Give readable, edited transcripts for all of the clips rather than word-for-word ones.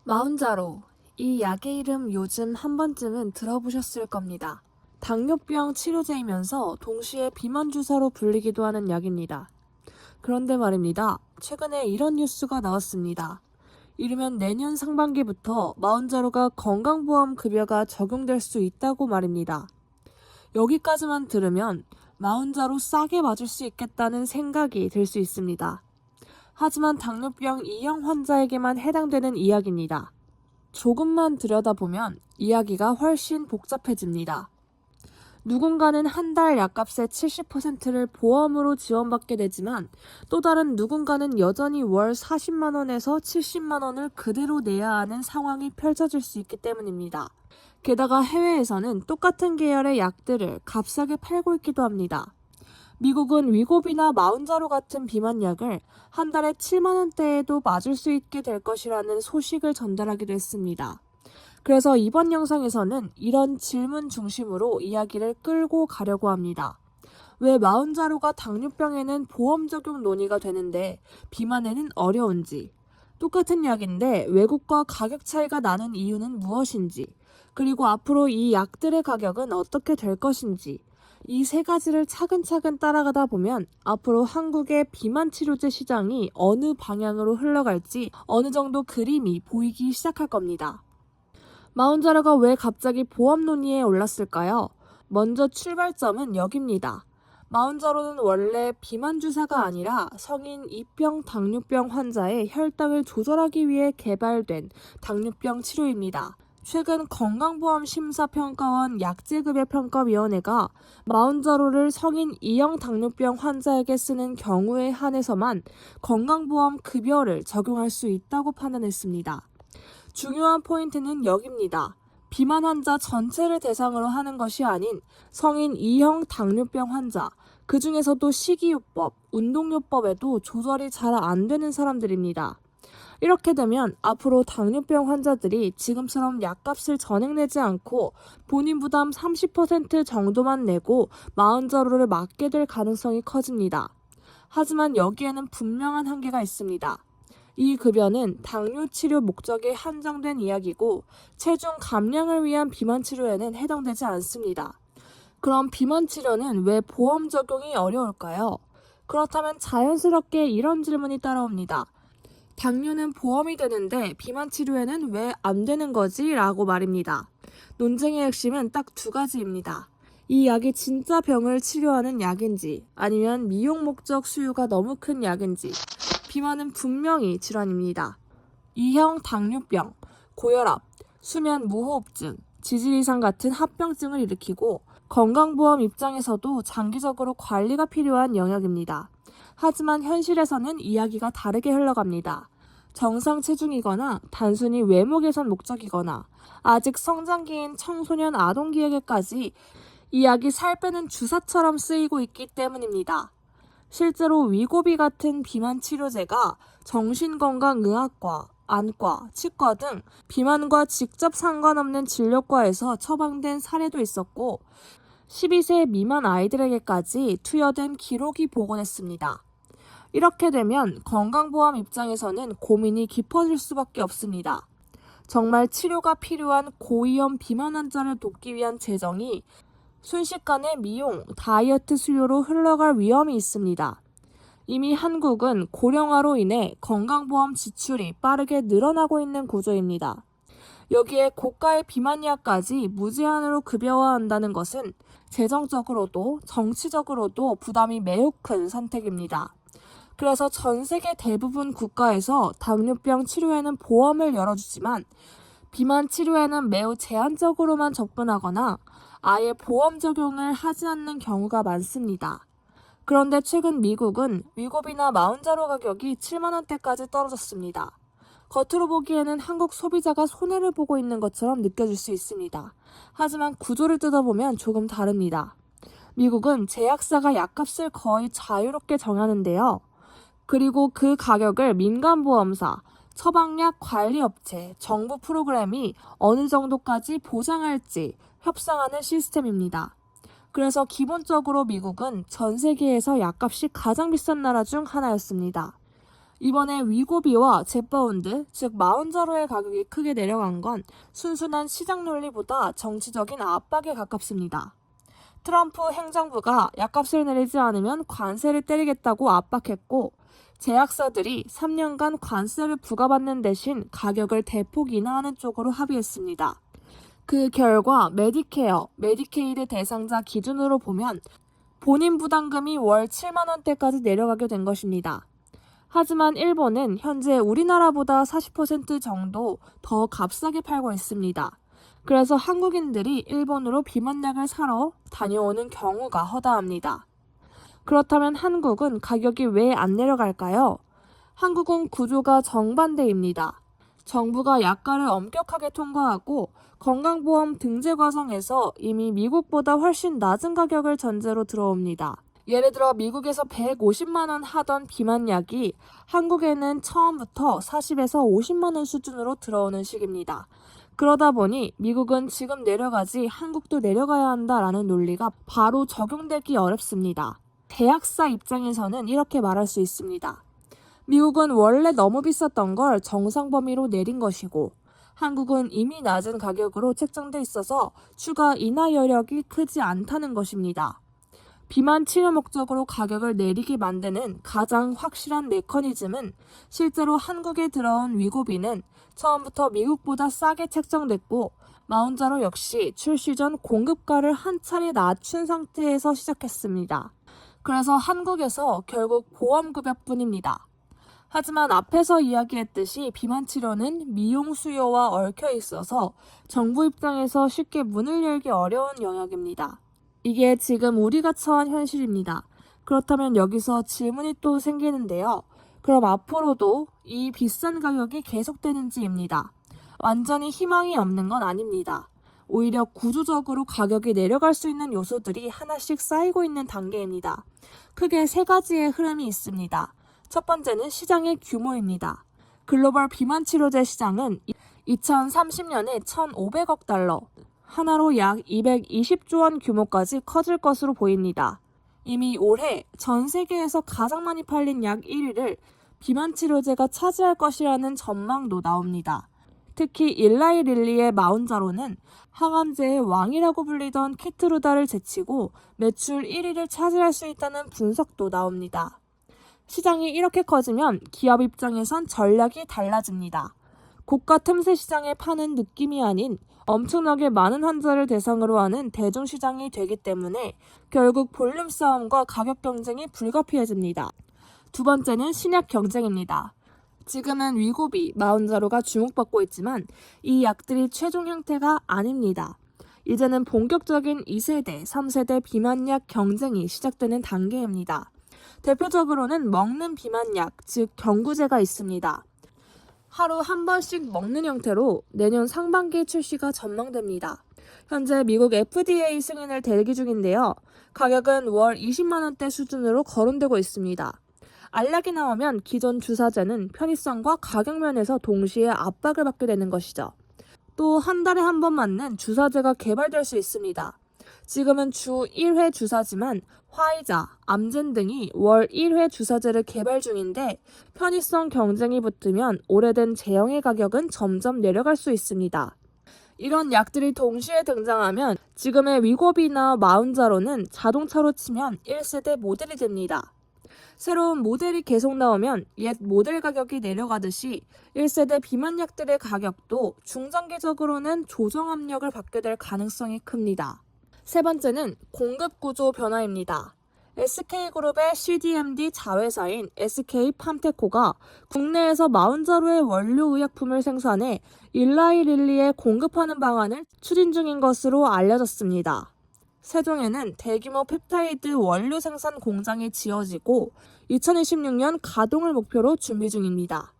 마운자로. 이 약의 이름 요즘 한 번쯤은 들어보셨을 겁니다. 당뇨병 치료제이면서 동시에 비만 주사로 불리기도 하는 약입니다. 그런데 말입니다. 최근에 이런 뉴스가 나왔습니다. 이르면 내년 상반기부터 마운자로가 건강보험 급여가 적용될 수 있다고 말입니다. 여기까지만 들으면 마운자로 싸게 맞을 수 있겠다는 생각이 들 수 있습니다. 하지만 당뇨병 2형 환자에게만 해당되는 이야기입니다. 조금만 들여다보면 이야기가 훨씬 복잡해집니다. 누군가는 한 달 약값의 70%를 보험으로 지원받게 되지만 또 다른 누군가는 여전히 월 40만 원에서 70만 원을 그대로 내야 하는 상황이 펼쳐질 수 있기 때문입니다. 게다가 해외에서는 똑같은 계열의 약들을 값싸게 팔고 있기도 합니다. 미국은 위고비나 마운자로 같은 비만약을 한 달에 7만 원대에도 맞을 수 있게 될 것이라는 소식을 전달하기도 했습니다. 그래서 이번 영상에서는 이런 질문 중심으로 이야기를 끌고 가려고 합니다. 왜 마운자로가 당뇨병에는 보험 적용 논의가 되는데 비만에는 어려운지, 똑같은 약인데 외국과 가격 차이가 나는 이유는 무엇인지, 그리고 앞으로 이 약들의 가격은 어떻게 될 것인지, 이 세 가지를 차근차근 따라가다 보면 앞으로 한국의 비만 치료제 시장이 어느 방향으로 흘러갈지 어느 정도 그림이 보이기 시작할 겁니다. 마운자로가 왜 갑자기 보험 논의에 올랐을까요? 먼저 출발점은 여기입니다. 마운자로는 원래 비만 주사가 아니라 성인 입병 당뇨병 환자의 혈당을 조절하기 위해 개발된 당뇨병 치료입니다. 최근 건강보험심사평가원 약제급여평가위원회가 마운자로를 성인 2형 당뇨병 환자에게 쓰는 경우에 한해서만 건강보험 급여를 적용할 수 있다고 판단했습니다. 중요한 포인트는 여기입니다. 비만 환자 전체를 대상으로 하는 것이 아닌 성인 2형 당뇨병 환자, 그 중에서도 식이요법, 운동요법에도 조절이 잘 안 되는 사람들입니다. 이렇게 되면 앞으로 당뇨병 환자들이 지금처럼 약값을 전액내지 않고 본인 부담 30% 정도만 내고 마운자로를 맞게 될 가능성이 커집니다. 하지만 여기에는 분명한 한계가 있습니다. 이 급여는 당뇨 치료 목적에 한정된 이야기고 체중 감량을 위한 비만 치료에는 해당되지 않습니다. 그럼 비만 치료는 왜 보험 적용이 어려울까요? 그렇다면 자연스럽게 이런 질문이 따라옵니다. 당뇨는 보험이 되는데 비만 치료에는 왜 안 되는 거지? 라고 말입니다. 논쟁의 핵심은 딱 두 가지입니다. 이 약이 진짜 병을 치료하는 약인지 아니면 미용 목적 수요가 너무 큰 약인지. 비만은 분명히 질환입니다. 2형 당뇨병, 고혈압, 수면 무호흡증, 지질 이상 같은 합병증을 일으키고 건강보험 입장에서도 장기적으로 관리가 필요한 영역입니다. 하지만 현실에서는 이야기가 다르게 흘러갑니다. 정상 체중이거나 단순히 외모 개선 목적이거나 아직 성장기인 청소년 아동기에게까지 이 약이 살 빼는 주사처럼 쓰이고 있기 때문입니다. 실제로 위고비 같은 비만 치료제가 정신건강의학과, 안과, 치과 등 비만과 직접 상관없는 진료과에서 처방된 사례도 있었고 12세 미만 아이들에게까지 투여된 기록이 복원했습니다. 이렇게 되면 건강보험 입장에서는 고민이 깊어질 수밖에 없습니다. 정말 치료가 필요한 고위험 비만 환자를 돕기 위한 재정이 순식간에 미용, 다이어트 수요로 흘러갈 위험이 있습니다. 이미 한국은 고령화로 인해 건강보험 지출이 빠르게 늘어나고 있는 구조입니다. 여기에 고가의 비만약까지 무제한으로 급여화한다는 것은 재정적으로도 정치적으로도 부담이 매우 큰 선택입니다. 그래서 전 세계 대부분 국가에서 당뇨병 치료에는 보험을 열어주지만 비만 치료에는 매우 제한적으로만 접근하거나 아예 보험 적용을 하지 않는 경우가 많습니다. 그런데 최근 미국은 위고비나 마운자로 가격이 7만 원대까지 떨어졌습니다. 겉으로 보기에는 한국 소비자가 손해를 보고 있는 것처럼 느껴질 수 있습니다. 하지만 구조를 뜯어보면 조금 다릅니다. 미국은 제약사가 약값을 거의 자유롭게 정하는데요. 그리고 그 가격을 민간보험사, 처방약 관리업체, 정부 프로그램이 어느 정도까지 보장할지 협상하는 시스템입니다. 그래서 기본적으로 미국은 전 세계에서 약값이 가장 비싼 나라 중 하나였습니다. 이번에 위고비와 젯바운드, 즉 마운자로의 가격이 크게 내려간 건 순순한 시장 논리보다 정치적인 압박에 가깝습니다. 트럼프 행정부가 약값을 내리지 않으면 관세를 때리겠다고 압박했고, 제약사들이 3년간 관세를 부과받는 대신 가격을 대폭 인하하는 쪽으로 합의했습니다. 그 결과 메디케어, 메디케이드 대상자 기준으로 보면 본인 부담금이 월 7만 원대까지 내려가게 된 것입니다. 하지만 일본은 현재 우리나라보다 40% 정도 더 값싸게 팔고 있습니다. 그래서 한국인들이 일본으로 비만약을 사러 다녀오는 경우가 허다합니다. 그렇다면 한국은 가격이 왜 안 내려갈까요? 한국은 구조가 정반대입니다. 정부가 약가를 엄격하게 통과하고 건강보험 등재 과정에서 이미 미국보다 훨씬 낮은 가격을 전제로 들어옵니다. 예를 들어 미국에서 150만 원 하던 비만약이 한국에는 처음부터 40에서 50만 원 수준으로 들어오는 식입니다. 그러다 보니 미국은 지금 내려가지 한국도 내려가야 한다라는 논리가 바로 적용되기 어렵습니다. 제약사 입장에서는 이렇게 말할 수 있습니다. 미국은 원래 너무 비쌌던 걸 정상 범위로 내린 것이고 한국은 이미 낮은 가격으로 책정돼 있어서 추가 인하 여력이 크지 않다는 것입니다. 비만 치료 목적으로 가격을 내리게 만드는 가장 확실한 메커니즘은 실제로 한국에 들어온 위고비는 처음부터 미국보다 싸게 책정됐고 마운자로 역시 출시 전 공급가를 한 차례 낮춘 상태에서 시작했습니다. 그래서 한국에서 결국 보험급여뿐입니다. 하지만 앞에서 이야기했듯이 비만 치료는 미용 수요와 얽혀 있어서 정부 입장에서 쉽게 문을 열기 어려운 영역입니다. 이게 지금 우리가 처한 현실입니다. 그렇다면 여기서 질문이 또 생기는데요. 그럼 앞으로도 이 비싼 가격이 계속되는지입니다. 완전히 희망이 없는 건 아닙니다. 오히려 구조적으로 가격이 내려갈 수 있는 요소들이 하나씩 쌓이고 있는 단계입니다. 크게 세 가지의 흐름이 있습니다. 첫 번째는 시장의 규모입니다. 글로벌 비만 치료제 시장은 2030년에 1,500억 달러, 하나로 약 220조 원 규모까지 커질 것으로 보입니다. 이미 올해 전 세계에서 가장 많이 팔린 약 1위를 비만 치료제가 차지할 것이라는 전망도 나옵니다. 특히 일라이 릴리의 마운자로는 항암제의 왕이라고 불리던 키트루다를 제치고 매출 1위를 차지할 수 있다는 분석도 나옵니다. 시장이 이렇게 커지면 기업 입장에선 전략이 달라집니다. 고가 틈새 시장에 파는 느낌이 아닌 엄청나게 많은 환자를 대상으로 하는 대중시장이 되기 때문에 결국 볼륨 싸움과 가격 경쟁이 불가피해집니다. 두 번째는 신약 경쟁입니다. 지금은 위고비, 마운자로가 주목받고 있지만 이 약들이 최종 형태가 아닙니다. 이제는 본격적인 2세대, 3세대 비만약 경쟁이 시작되는 단계입니다. 대표적으로는 먹는 비만약, 즉 경구제가 있습니다. 하루 한 번씩 먹는 형태로 내년 상반기 출시가 전망됩니다. 현재 미국 FDA 승인을 대기 중인데요. 가격은 월 20만 원대 수준으로 거론되고 있습니다. 알약이 나오면 기존 주사제는 편의성과 가격 면에서 동시에 압박을 받게 되는 것이죠. 또 한 달에 한 번 맞는 주사제가 개발될 수 있습니다. 지금은 주 1회 주사지만 화이자, 암젠 등이 월 1회 주사제를 개발 중인데 편의성 경쟁이 붙으면 오래된 제형의 가격은 점점 내려갈 수 있습니다. 이런 약들이 동시에 등장하면 지금의 위고비나 마운자로는 자동차로 치면 1세대 모델이 됩니다. 새로운 모델이 계속 나오면 옛 모델 가격이 내려가듯이 1세대 비만약들의 가격도 중장기적으로는 조정 압력을 받게 될 가능성이 큽니다. 세 번째는 공급 구조 변화입니다. SK그룹의 CDMD 자회사인 SK팜테코가 국내에서 마운자로의 원료 의약품을 생산해 일라이 릴리에 공급하는 방안을 추진 중인 것으로 알려졌습니다. 세종에는 대규모 펩타이드 원료 생산 공장이 지어지고 2026년 가동을 목표로 준비 중입니다.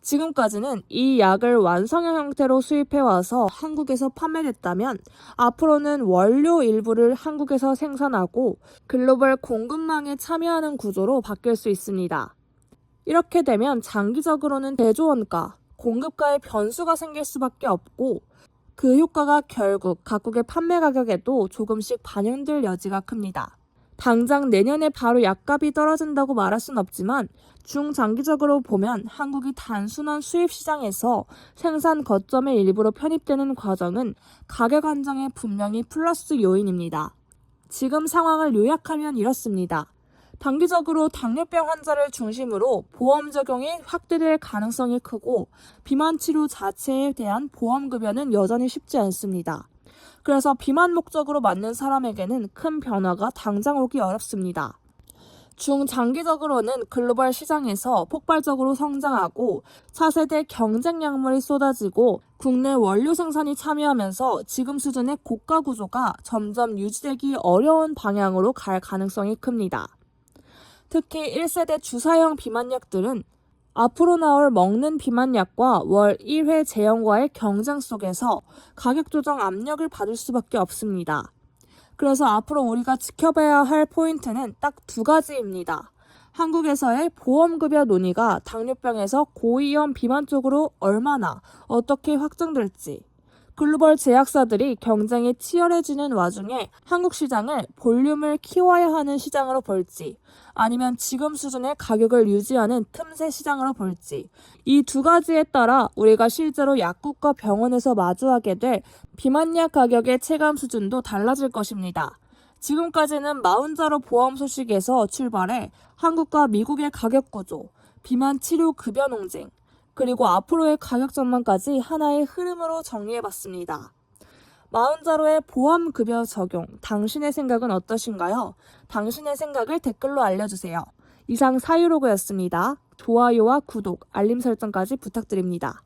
지금까지는 이 약을 완성형 형태로 수입해와서 한국에서 판매됐다면 앞으로는 원료 일부를 한국에서 생산하고 글로벌 공급망에 참여하는 구조로 바뀔 수 있습니다. 이렇게 되면 장기적으로는 대조원가, 공급가의 변수가 생길 수밖에 없고 그 효과가 결국 각국의 판매 가격에도 조금씩 반영될 여지가 큽니다. 당장 내년에 바로 약값이 떨어진다고 말할 순 없지만 중장기적으로 보면 한국이 단순한 수입 시장에서 생산 거점의 일부로 편입되는 과정은 가격 안정에 분명히 플러스 요인입니다. 지금 상황을 요약하면 이렇습니다. 단기적으로 당뇨병 환자를 중심으로 보험 적용이 확대될 가능성이 크고 비만 치료 자체에 대한 보험 급여는 여전히 쉽지 않습니다. 그래서 비만 목적으로 맞는 사람에게는 큰 변화가 당장 오기 어렵습니다. 중장기적으로는 글로벌 시장에서 폭발적으로 성장하고 차세대 경쟁 약물이 쏟아지고 국내 원료 생산이 참여하면서 지금 수준의 고가 구조가 점점 유지되기 어려운 방향으로 갈 가능성이 큽니다. 특히 1세대 주사형 비만약들은 앞으로 나올 먹는 비만약과 월 1회 제형과의 경쟁 속에서 가격 조정 압력을 받을 수밖에 없습니다. 그래서 앞으로 우리가 지켜봐야 할 포인트는 딱 두 가지입니다. 한국에서의 보험급여 논의가 당뇨병에서 고위험 비만 쪽으로 얼마나 어떻게 확장될지, 글로벌 제약사들이 경쟁이 치열해지는 와중에 한국 시장을 볼륨을 키워야 하는 시장으로 볼지, 아니면 지금 수준의 가격을 유지하는 틈새 시장으로 볼지, 이 두 가지에 따라 우리가 실제로 약국과 병원에서 마주하게 될 비만약 가격의 체감 수준도 달라질 것입니다. 지금까지는 마흔자로 보험 소식에서 출발해 한국과 미국의 가격 구조, 비만 치료 급여 논쟁, 그리고 앞으로의 가격 전망까지 하나의 흐름으로 정리해봤습니다. 마흔자로의 보험급여 적용, 당신의 생각은 어떠신가요? 당신의 생각을 댓글로 알려주세요. 이상 사유로그였습니다. 좋아요와 구독, 알림 설정까지 부탁드립니다.